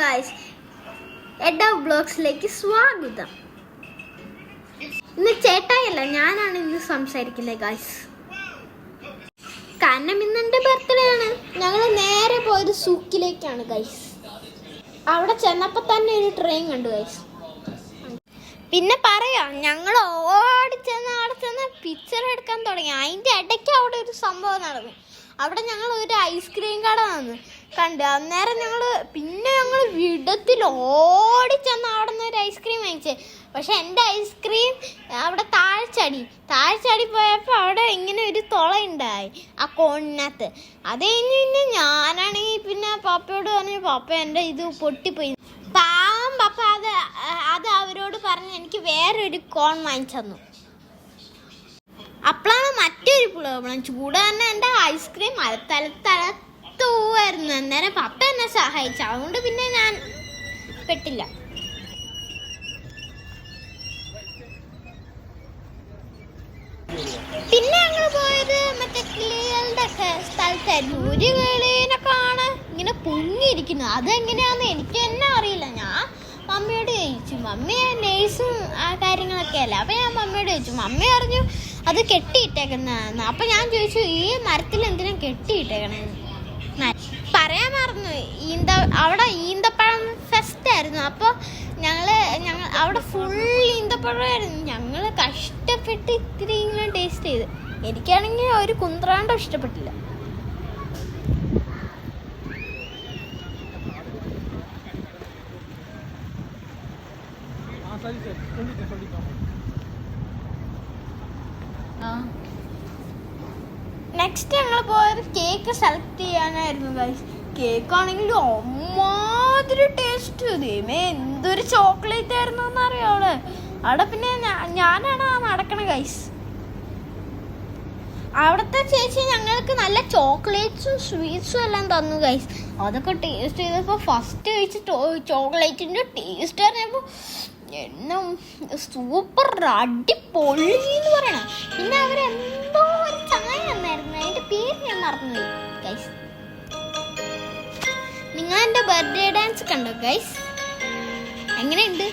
Guys, Eder വ്ലോഗ്സിലേക്ക് സ്വാഗതം. ഇന്ന് ചേട്ടായല്ല, ഞാനാണ് ഇന്ന് സംസാരിക്കുന്നത് ഗായ്സ്. കാരണം ഇന്ന് എൻ്റെ ബർത്ത്ഡേ ആണ്. ഞങ്ങൾ നേരെ പോയത് സൂക്കിലേക്കാണ് ഗായ്സ്. അവിടെ ചെന്നപ്പോൾ തന്നെ ഒരു ട്രെയിൻ കണ്ടു ഗായ്സ്. പിന്നെ പറയാം, ഞങ്ങൾ അവിടെ ചെന്ന് പിക്ചർ എടുക്കാൻ തുടങ്ങി. അതിൻ്റെ ഇടയ്ക്ക് അവിടെ ഒരു സംഭവം നടന്നു. അവിടെ ഞങ്ങൾ ഒരു ഐസ്ക്രീം കട കണ്ട്. അന്നേരം ഞങ്ങൾ വിടത്തിൽ ഓടിച്ചെന്ന് അവിടെ നിന്ന് ഒരു ഐസ്ക്രീം വാങ്ങിച്ചേ. പക്ഷെ എൻ്റെ ഐസ്ക്രീം അവിടെ താഴ്ചാടി പോയപ്പോൾ അവിടെ ഇങ്ങനെ ഒരു തുളയുണ്ടായി ആ കോണിനകത്ത്. അത് കഴിഞ്ഞ് പിന്നെ ഞാനാണെങ്കിൽ പിന്നെ പപ്പയോട് പറഞ്ഞു, പപ്പ എൻ്റെ ഇത് പൊട്ടിപ്പോയി. പാവം പപ്പ അത് അവരോട് പറഞ്ഞ് എനിക്ക് വേറൊരു കോൺ വാങ്ങിച്ചു തന്നു. അപ്പോഴാണ് മറ്റൊരു പ്രോബ്ലം. ചൂട് തന്നെ എൻ്റെ ഐസ്ക്രീം തലത്ത് പോവായിരുന്നു. അന്നേരം പപ്പ എന്നെ സഹായിച്ചു. അതുകൊണ്ട് പിന്നെ ഞാൻ പെട്ടില്ല. പിന്നെ ഞങ്ങൾ പോയത് മറ്റേ കിളികളുടെ ഒക്കെ സ്ഥലത്തായിരുന്നു. ഒരു കിളീനെ കാണാൻ ഇങ്ങനെ പൊങ്ങിയിരിക്കുന്നു. അതെങ്ങനെയാണെന്ന് എനിക്ക് തന്നെ അറിയില്ല. ഞാൻ മമ്മിയോട് ചോദിച്ചു. മമ്മി നേഴ്സും ആ കാര്യങ്ങളൊക്കെ അല്ലേ. അപ്പം ഞാൻ മമ്മിയോട് ചോദിച്ചു. മമ്മി പറഞ്ഞു അത് കെട്ടിയിട്ടേക്കുന്നതെന്ന്. അപ്പം ഞാൻ ചോദിച്ചു, ഈ മരത്തിൽ എന്തിനാ കെട്ടിയിട്ടേക്കണേന്ന്. പറയാൻ മറന്നു. അവിടെ ഈന്തപ്പഴം ഫെസ്റ്റ് ആയിരുന്നു. അപ്പോൾ ഞങ്ങൾ അവിടെ ഫുൾ ഈന്തപ്പഴമായിരുന്നു. ഞങ്ങൾ കഷ്ടപ്പെട്ട് ഇത്തിരി ഇങ്ങനെ ടേസ്റ്റ് ചെയ്ത്. എനിക്കാണെങ്കിൽ ഒരു കുന്ത്രാണ്ടം ഇഷ്ടപ്പെട്ടില്ല. നെക്സ്റ്റ് ഞങ്ങൾ പോയത് കേക്ക് സെലക്ട് ചെയ്യാനായിരുന്നു ഗൈസ്. കേക്കാണെങ്കിൽ അമ്മാതിരി ടേസ്റ്റ്. ദൈവമേ, എന്തൊരു ചോക്ലേറ്റ് ആയിരുന്നു എന്നറിയാം അവിടെ. പിന്നെ ഞാനാണ് ആ നടക്കണ ഗൈസ്. അവിടുത്തെ ചേച്ചി ഞങ്ങൾക്ക് നല്ല ചോക്ലേറ്റ്സും സ്വീറ്റ്സും എല്ലാം തന്നു ഗൈസ്. അതൊക്കെ ടേസ്റ്റ് ചെയ്തപ്പോൾ ഫസ്റ്റ് കഴിച്ച് ചോക്ലേറ്റിൻ്റെ ടേസ്റ്റ് അറിഞ്ഞപ്പോൾ എന്നെ സൂപ്പർ അടിപൊളി എന്ന് പറയണം. പിന്നെ അവരെന്തോ ഒരു ചായ തന്നായിരുന്നു. അതിൻ്റെ പേര് ഞാൻ മറന്നുപോയി ഗൈസ്. നിങ്ങൾ എൻ്റെ ബർത്ത്ഡേ ഡാൻസ് കണ്ടോ ഗൈസ്? എങ്ങനെയുണ്ട്?